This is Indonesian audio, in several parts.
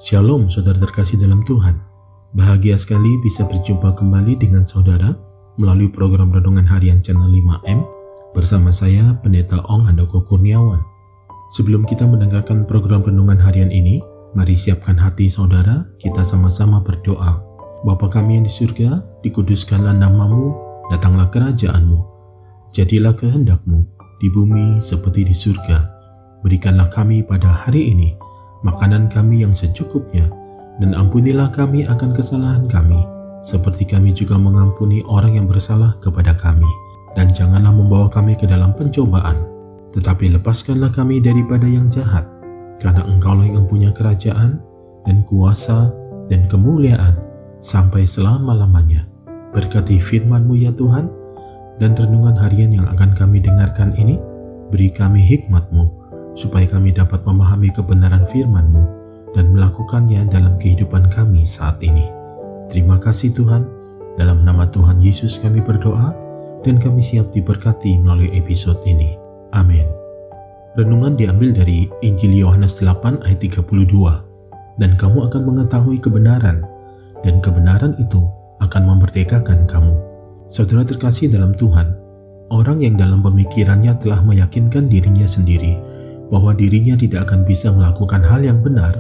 Shalom saudara terkasih dalam Tuhan. Bahagia sekali bisa berjumpa kembali dengan saudara melalui program Renungan Harian Channel 5M bersama saya Pendeta Ong Handoko Kurniawan. Sebelum kita mendengarkan program Renungan Harian ini, mari siapkan hati saudara, kita sama-sama berdoa. Bapa kami yang di surga, dikuduskanlah namamu, datanglah kerajaanmu. Jadilah kehendakmu di bumi seperti di surga. Berikanlah kami pada hari ini makanan kami yang secukupnya, dan ampunilah kami akan kesalahan kami, seperti kami juga mengampuni orang yang bersalah kepada kami. Dan janganlah membawa kami ke dalam pencobaan, tetapi lepaskanlah kami daripada yang jahat, karena Engkaulah yang mempunyai kerajaan, dan kuasa, dan kemuliaan, sampai selama-lamanya. Berkati firman-Mu ya Tuhan, dan renungan harian yang akan kami dengarkan ini, beri kami hikmat-Mu, supaya kami dapat memahami kebenaran firman-Mu dan melakukannya dalam kehidupan kami saat ini. Terima kasih Tuhan, dalam nama Tuhan Yesus kami berdoa, dan kami siap diberkati melalui episode ini. Amin. Renungan diambil dari Injil Yohanes 8 ayat 32. Dan kamu akan mengetahui kebenaran, dan kebenaran itu akan memerdekakan kamu. Saudara terkasih dalam Tuhan, orang yang dalam pemikirannya telah meyakinkan dirinya sendiri bahwa dirinya tidak akan bisa melakukan hal yang benar,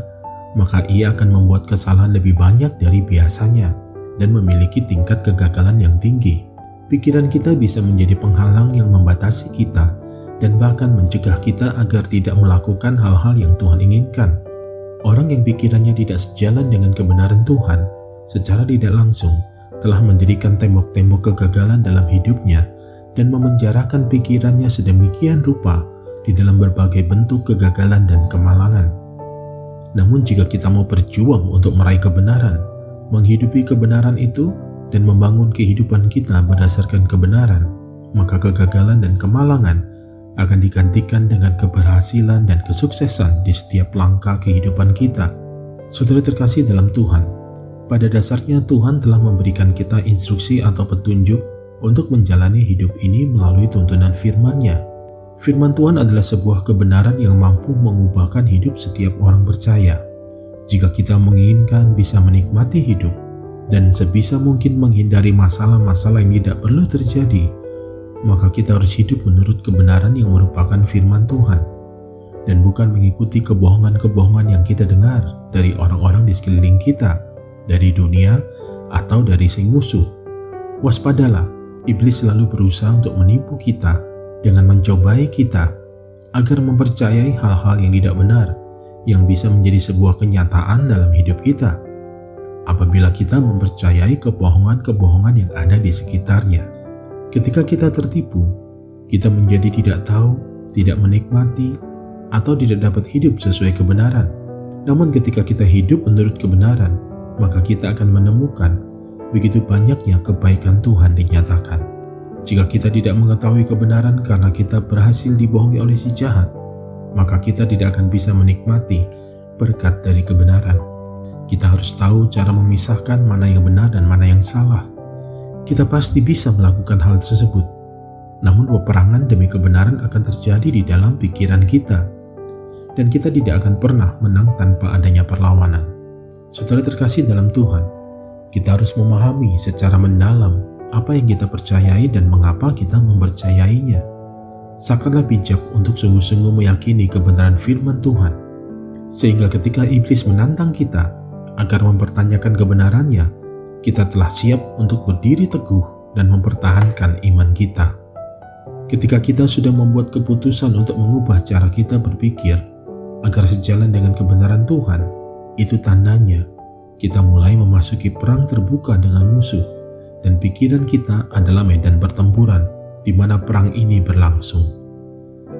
maka ia akan membuat kesalahan lebih banyak dari biasanya dan memiliki tingkat kegagalan yang tinggi. Pikiran kita bisa menjadi penghalang yang membatasi kita dan bahkan mencegah kita agar tidak melakukan hal-hal yang Tuhan inginkan. Orang yang pikirannya tidak sejalan dengan kebenaran Tuhan secara tidak langsung telah mendirikan tembok-tembok kegagalan dalam hidupnya dan memenjarakan pikirannya sedemikian rupa di dalam berbagai bentuk kegagalan dan kemalangan. Namun jika kita mau berjuang untuk meraih kebenaran, menghidupi kebenaran itu, dan membangun kehidupan kita berdasarkan kebenaran, maka kegagalan dan kemalangan akan digantikan dengan keberhasilan dan kesuksesan di setiap langkah kehidupan kita. Saudara terkasih dalam Tuhan, pada dasarnya Tuhan telah memberikan kita instruksi atau petunjuk untuk menjalani hidup ini melalui tuntunan firman-Nya. Firman Tuhan adalah sebuah kebenaran yang mampu mengubahkan hidup setiap orang percaya. Jika kita menginginkan bisa menikmati hidup dan sebisa mungkin menghindari masalah-masalah yang tidak perlu terjadi, maka kita harus hidup menurut kebenaran yang merupakan firman Tuhan dan bukan mengikuti kebohongan-kebohongan yang kita dengar dari orang-orang di sekeliling kita, dari dunia atau dari sang musuh. Waspadalah, iblis selalu berusaha untuk menipu kita dengan mencobai kita agar mempercayai hal-hal yang tidak benar yang bisa menjadi sebuah kenyataan dalam hidup kita. Apabila kita mempercayai kebohongan-kebohongan yang ada di sekitarnya, ketika kita tertipu, kita menjadi tidak tahu, tidak menikmati, atau tidak dapat hidup sesuai kebenaran. Namun ketika kita hidup menurut kebenaran, maka kita akan menemukan begitu banyaknya kebaikan Tuhan dinyatakan. Jika kita tidak mengetahui kebenaran karena kita berhasil dibohongi oleh si jahat, maka kita tidak akan bisa menikmati berkat dari kebenaran. Kita harus tahu cara memisahkan mana yang benar dan mana yang salah. Kita pasti bisa melakukan hal tersebut. Namun peperangan demi kebenaran akan terjadi di dalam pikiran kita, dan kita tidak akan pernah menang tanpa adanya perlawanan. Saudara terkasih dalam Tuhan, kita harus memahami secara mendalam apa yang kita percayai dan mengapa kita mempercayainya. Sangatlah bijak untuk sungguh-sungguh meyakini kebenaran firman Tuhan, sehingga ketika iblis menantang kita agar mempertanyakan kebenarannya, kita telah siap untuk berdiri teguh dan mempertahankan iman kita. Ketika kita sudah membuat keputusan untuk mengubah cara kita berpikir agar sejalan dengan kebenaran Tuhan, itu tandanya kita mulai memasuki perang terbuka dengan musuh. Dan pikiran kita adalah medan pertempuran di mana perang ini berlangsung.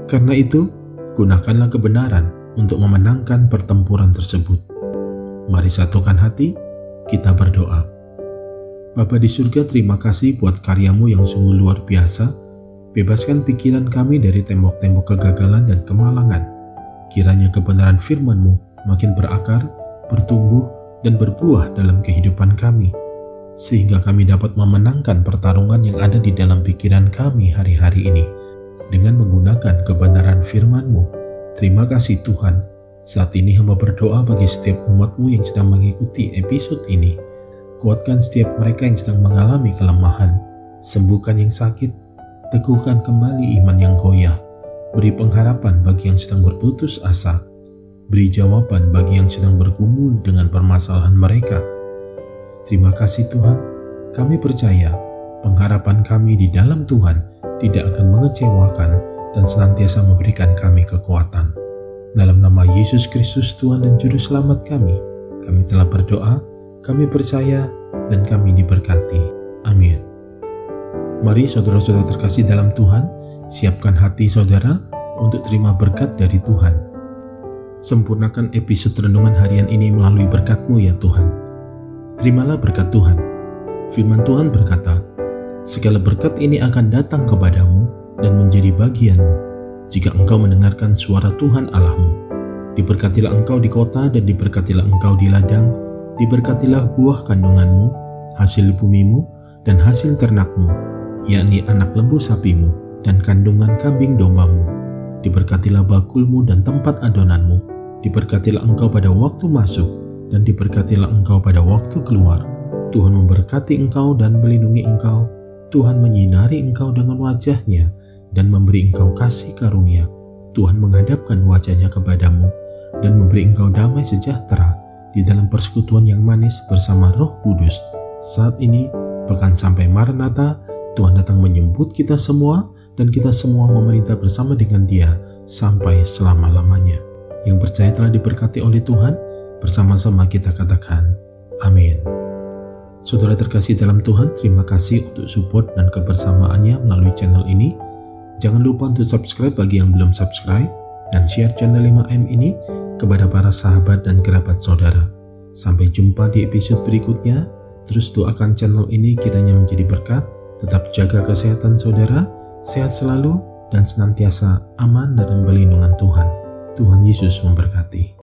Karena itu, gunakanlah kebenaran untuk memenangkan pertempuran tersebut. Mari satukan hati, kita berdoa. Bapa di surga, terima kasih buat karya-Mu yang sungguh luar biasa. Bebaskan pikiran kami dari tembok-tembok kegagalan dan kemalangan. Kiranya kebenaran firman-Mu makin berakar, bertumbuh, dan berbuah dalam kehidupan kami, sehingga kami dapat memenangkan pertarungan yang ada di dalam pikiran kami hari-hari ini dengan menggunakan kebenaran firman-Mu. Terima kasih Tuhan. Saat ini hamba berdoa bagi setiap umat-Mu yang sedang mengikuti episode ini. Kuatkan setiap mereka yang sedang mengalami kelemahan. Sembuhkan yang sakit. Teguhkan kembali iman yang goyah. Beri pengharapan bagi yang sedang berputus asa. Beri jawaban bagi yang sedang bergumul dengan permasalahan mereka. Terima kasih Tuhan. Kami percaya pengharapan kami di dalam Tuhan tidak akan mengecewakan dan senantiasa memberikan kami kekuatan. Dalam nama Yesus Kristus Tuhan dan Juru Selamat kami telah berdoa, kami percaya, dan kami diberkati. Amin. Mari saudara-saudara terkasih dalam Tuhan, siapkan hati saudara untuk terima berkat dari Tuhan. Sempurnakan episode renungan harian ini melalui berkat-Mu ya Tuhan. Terimalah berkat Tuhan. Firman Tuhan berkata, segala berkat ini akan datang kepadamu dan menjadi bagianmu jika engkau mendengarkan suara Tuhan Allahmu. Diberkatilah engkau di kota dan diberkatilah engkau di ladang, diberkatilah buah kandunganmu, hasil bumimu, dan hasil ternakmu, yakni anak lembu sapimu dan kandungan kambing dombamu. Diberkatilah bakulmu dan tempat adonanmu, diberkatilah engkau pada waktu masuk, dan diberkatilah engkau pada waktu keluar. Tuhan memberkati engkau dan melindungi engkau. Tuhan menyinari engkau dengan wajah-Nya dan memberi engkau kasih karunia. Tuhan menghadapkan wajah-Nya kepadamu dan memberi engkau damai sejahtera di dalam persekutuan yang manis bersama Roh Kudus. Saat ini, bahkan sampai Maranatha, Tuhan datang menjemput kita semua dan kita semua memerintah bersama dengan Dia sampai selama-lamanya. Yang percaya telah diberkati oleh Tuhan, bersama-sama kita katakan, amin. Saudara terkasih dalam Tuhan, terima kasih untuk support dan kebersamaannya melalui channel ini. Jangan lupa untuk subscribe bagi yang belum subscribe dan share channel 5M ini kepada para sahabat dan kerabat saudara. Sampai jumpa di episode berikutnya. Terus doakan channel ini kiranya menjadi berkat. Tetap jaga kesehatan saudara, sehat selalu dan senantiasa aman dalam perlindungan Tuhan. Tuhan Yesus memberkati.